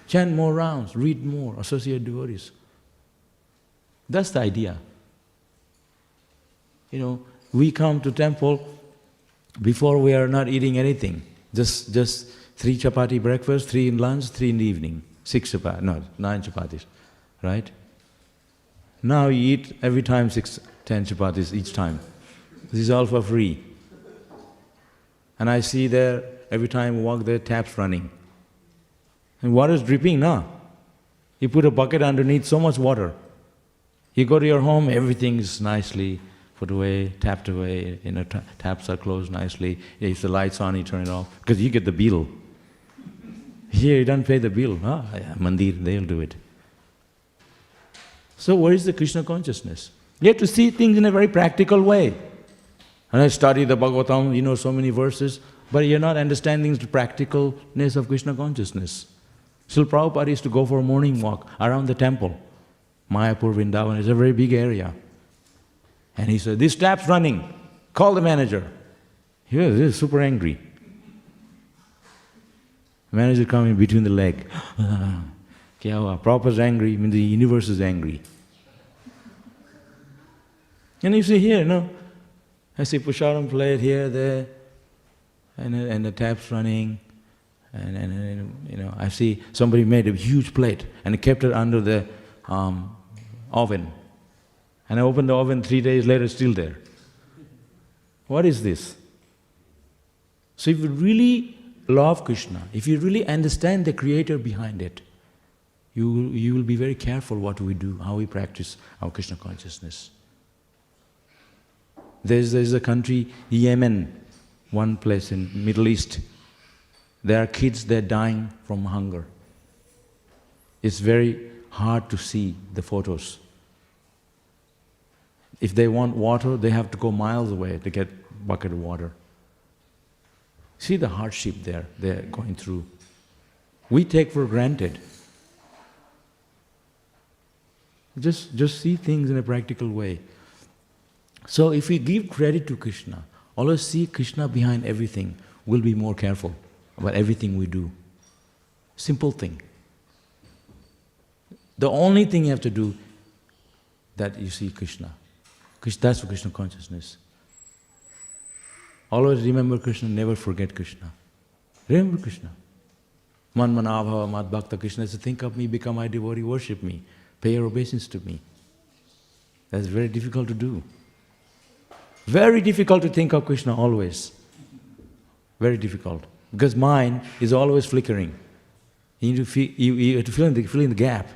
chant more rounds, read more, associate devotees. That's the idea. We come to temple, before we are not eating anything, just 3 chapati breakfast, 3 in lunch, 3 in the evening, 9 chapatis, right? Now you eat every time 10 chapatis each time. This is all for free. And I see there, every time we walk there, taps running. And water is dripping now. You put a bucket underneath, so much water. You go to your home, everything is nicely put away, tapped away, taps are closed nicely. If the light's on, you turn it off, because you get the bill. Here you don't pay the bill. Mandir, they'll do it. So where is the Krishna consciousness? You have to see things in a very practical way. And I study the Bhagavatam, so many verses, but you're not understanding the practicalness of Krishna consciousness. Srila Prabhupada used to go for a morning walk around the temple. Mayapur, Vrindavan is a very big area. And he said, this tap's running, call the manager. He was super angry. The manager coming between the leg. Prabhupada's angry, the universe is angry. And you see here, I see Pusharam plate here, there, and the tap's running, and I see somebody made a huge plate and kept it under the oven. And I opened the oven, 3 days later, it's still there. What is this? So if you really love Krishna, if you really understand the creator behind it, you will be very careful what we do, how we practice our Krishna consciousness. There's a country, Yemen, one place in Middle East. There are kids, they're dying from hunger. It's very hard to see the photos. If they want water, they have to go miles away to get a bucket of water. See the hardship they're going through. We take for granted. Just see things in a practical way. So if we give credit to Krishna, always see Krishna behind everything, we'll be more careful about everything we do. Simple thing. The only thing you have to do, that you see Krishna. That's for Krishna consciousness. Always remember Krishna, never forget Krishna. Remember Krishna. Man manabhava mad bhakta. Krishna says, think of me, become my devotee, worship me, pay your obeisance to me. That's very difficult to do. Very difficult to think of Krishna always. Very difficult. Because mind is always flickering. You have to fill in the gap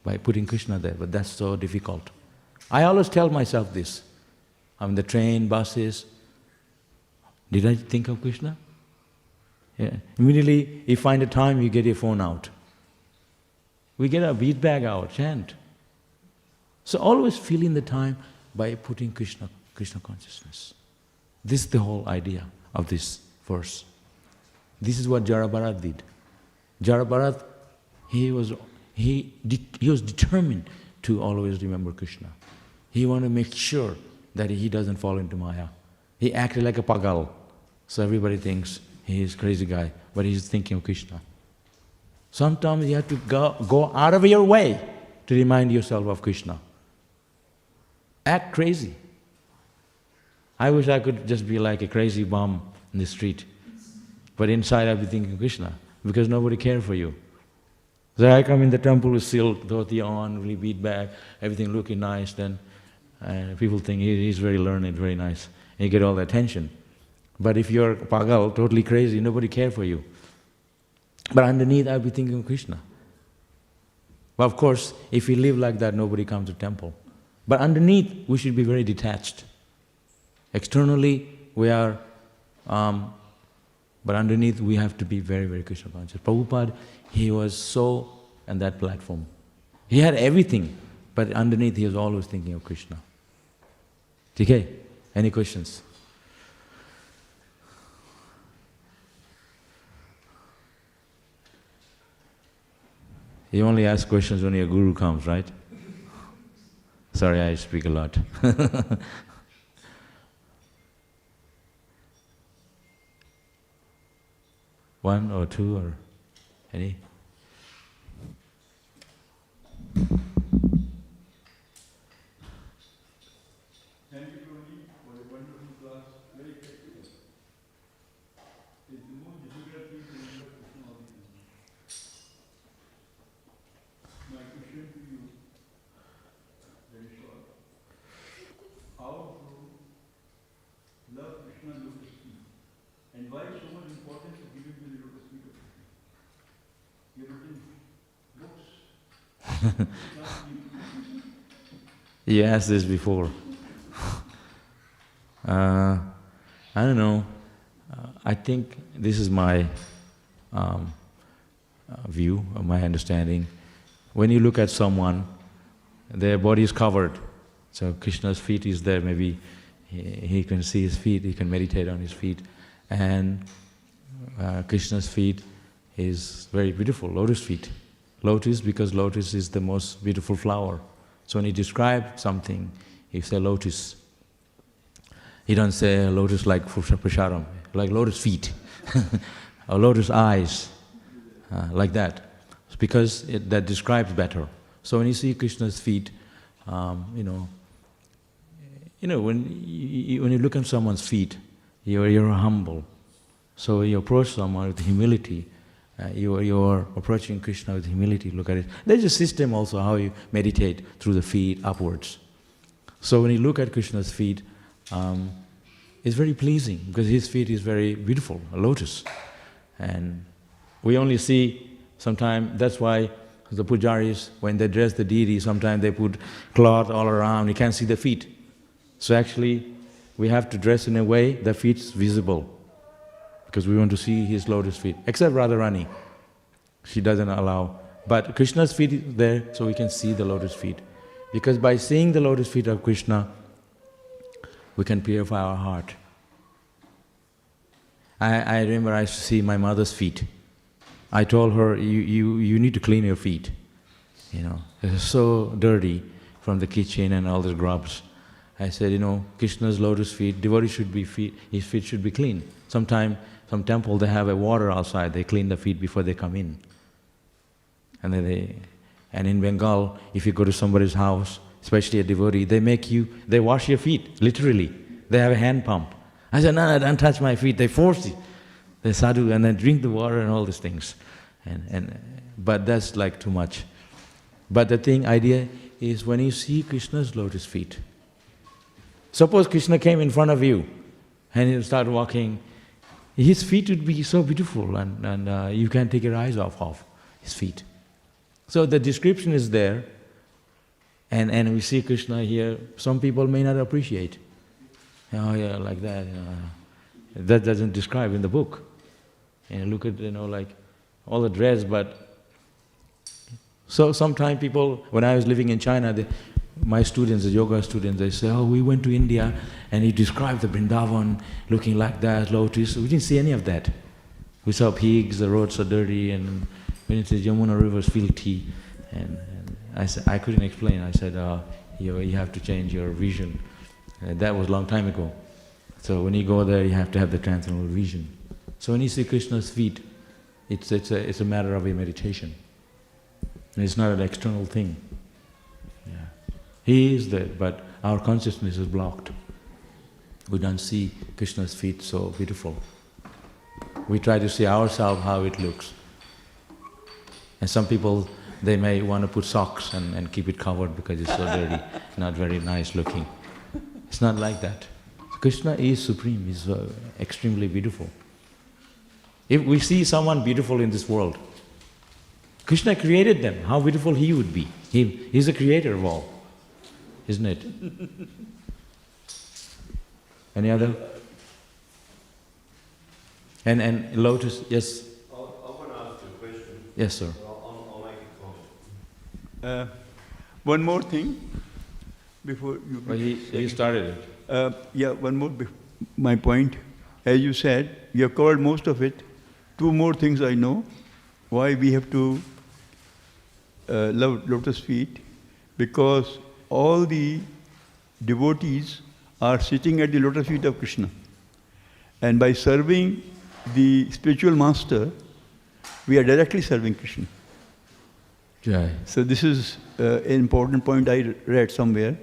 by putting Krishna there, but that's so difficult. I always tell myself this. I'm in the train, buses, Did I think of Krishna? Yeah. Immediately you find a time, you get your phone out. We get our bead bag out, chant. So always fill in the time by putting Krishna consciousness. This is the whole idea of this verse. This is what Jarabharat did. Jarabharat, he was determined to always remember Krishna. He wanted to make sure that he doesn't fall into Maya. He acted like a pagal. So everybody thinks he is a crazy guy, but he's thinking of Krishna. Sometimes you have to go out of your way to remind yourself of Krishna. Act crazy. I wish I could just be like a crazy bum in the street. But inside I'd be thinking of Krishna, because nobody cares for you. So I come in the temple with silk, dhoti on, really beat back, everything looking nice, then people think he's very learned, very nice, and you get all the attention. But if you're pagal, totally crazy, nobody cares for you. But underneath I'll be thinking of Krishna. But of course, if we live like that, nobody comes to temple. But underneath, we should be very detached. Externally, we are, but underneath we have to be very, very Krishna conscious. Prabhupada, he was so on that platform. He had everything, but underneath he was always thinking of Krishna. Okay? Any questions? You only ask questions when your guru comes, right? Sorry, I speak a lot. One or two or any? Thank you, Prabhu, for a wonderful class, very effective. It's the most difficult thing to remember Krishna all the time. My question to you, very short. How to love Krishna lotus feet? And why it's so much important to give him the lotus feet of Krishna? You're written books. You asked this before. I don't know. I think this is my view, or my understanding. When you look at someone, their body is covered. So Krishna's feet is there, maybe he can see his feet, he can meditate on his feet. And Krishna's feet is very beautiful, lotus feet. Lotus, because lotus is the most beautiful flower. So when he describes something, he says lotus. He don't say lotus like Prasharam, like lotus feet, or lotus eyes, like that. It's because that describes better. So when you see Krishna's feet, when you look at someone's feet, you're humble. So you approach someone with humility. You're approaching Krishna with humility. Look at it. There's a system also how you meditate through the feet upwards. So when you look at Krishna's feet, it's very pleasing because his feet is very beautiful, a lotus. And we only see sometimes, that's why the pujaris, when they dress the deity, sometimes they put cloth all around, you can't see the feet. So actually, we have to dress in a way the feet's visible, because we want to see his lotus feet. Except Radharani, she doesn't allow. But Krishna's feet is there, so we can see the lotus feet. Because by seeing the lotus feet of Krishna, we can purify our heart. I remember I used to see my mother's feet. I told her, you need to clean your feet. They're so dirty from the kitchen and all the grubs. I said, Krishna's lotus feet, devotee should be his feet should be clean. Sometime, some temple, they have a water outside, they clean the feet before they come in. And in Bengal, if you go to somebody's house, especially a devotee, they wash your feet, literally. They have a hand pump. I said, no, don't touch my feet. They force you. They sadhu, and then drink the water and all these things. But that's like too much. But the idea is when you see Krishna's lotus feet, suppose Krishna came in front of you and you start walking, his feet would be so beautiful and you can't take your eyes off his feet. So the description is there, and we see Krishna here. Some people may not appreciate. Oh yeah, like that. that doesn't describe in the book. And look at, like all the dress, but so sometimes people, when I was living in China, my students, the yoga students, they say, oh, we went to India and he described the Vrindavan looking like that, lotus. We didn't see any of that. We saw pigs, the roads are dirty, and we didn't see Yamuna rivers filthy. And I said, I couldn't explain. I said, you have to change your vision. That was a long time ago. So when you go there, you have to have the transcendental vision. So when you see Krishna's feet, it's a matter of a meditation. And it's not an external thing. Yeah. He is there, but our consciousness is blocked. We don't see Krishna's feet so beautiful. We try to see ourselves how it looks. And some people, they may want to put socks and keep it covered because it's so dirty, not very nice looking. It's not like that. Krishna is supreme, he's extremely beautiful. If we see someone beautiful in this world, Krishna created them, how beautiful he would be. He's the creator of all, isn't it? Any other? And lotus, yes? I want to ask a question. Yes, sir. I'll make a comment. One more thing before you... Well, he started it. Yeah, one more, my point. As you said, you have covered most of it. Two more things I know. Why we have to love lotus feet. Because all the devotees are sitting at the lotus feet of Krishna. And by serving the spiritual master, we are directly serving Krishna. Jai. So this is an important point I read somewhere,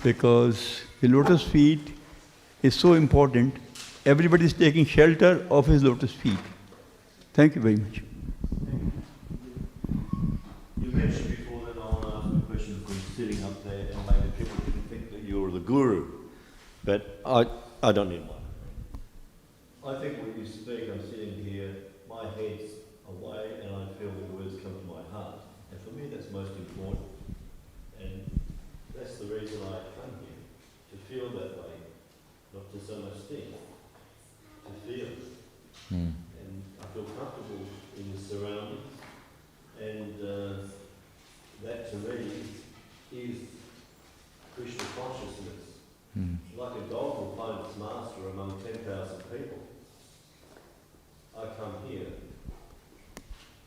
because the lotus feet is so important. Everybody is taking shelter of his lotus feet. Thank you very much. You mentioned before that I want to ask a question because you're sitting up there and maybe people can think that you're the guru. But I don't need one. I think when you speak, I'm sitting here, my head's away and I feel the words come to my heart. And for me that's most important. And that's the reason I come here, to feel that way, not to so much think, to feel. And I feel comfortable in the surroundings, and that to me is Krishna consciousness. Like a dog will find its master among 10,000 people. I come here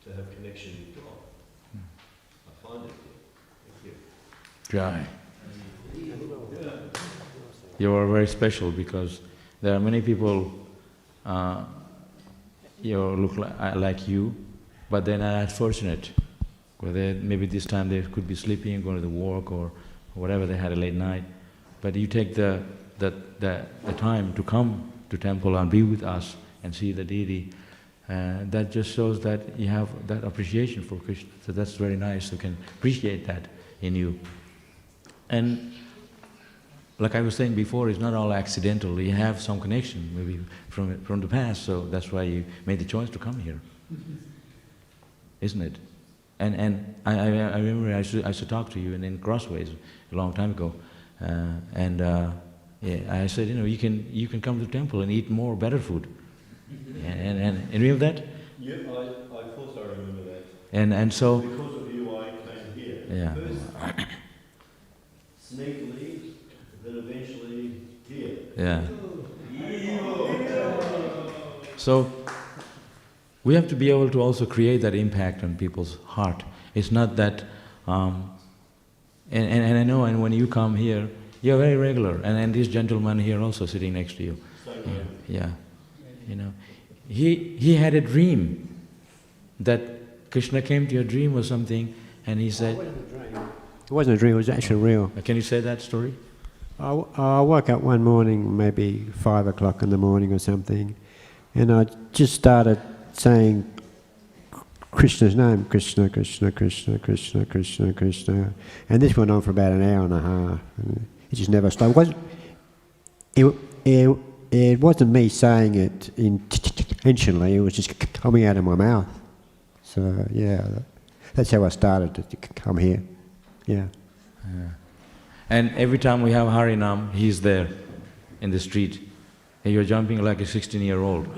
to have connection with God. I find it here. Thank you. Jai. You are very special because there are many people look like you, but they're not as fortunate. Maybe this time they could be sleeping, going to the work or whatever, they had a late night. But you take the time to come to temple and be with us and see the deity, that just shows that you have that appreciation for Krishna. So that's very nice, you can appreciate that in you. And like I was saying before, it's not all accidental. You have some connection, maybe from the past, so that's why you made the choice to come here, isn't it? And I remember I used to talk to you in Crossways a long time ago, I said, you can come to the temple and eat more better food, and you remember that? Yeah, of course I remember that. And so because of you, I came here. Yeah. First, sneakily, then eventually here. Yeah. So we have to be able to also create that impact on people's heart. It's not that, and I know, and when you come here, you're very regular, and this gentleman here also sitting next to you. Yeah. He had a dream that Krishna came to your dream or something, and he said... It wasn't a dream, it was actually real. Can you say that story? I woke up one morning, maybe 5 o'clock in the morning or something, and I just started saying Krishna's name, Krishna, Krishna, Krishna, Krishna, Krishna, Krishna, and this went on for about an hour and a half. It just never stopped. It wasn't me saying it intentionally, it was just coming out of my mouth. So yeah, that's how I started to come here. Yeah. And every time we have Harinam, he's there in the street. Hey, you're jumping like a 16-year-old.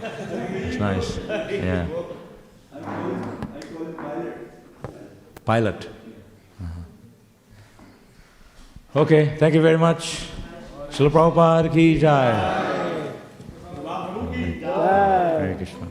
It's nice. Yeah. I call it pilot. Pilot. Okay, thank you very much. Srila Prabhupada ki jai. Hare Krishna.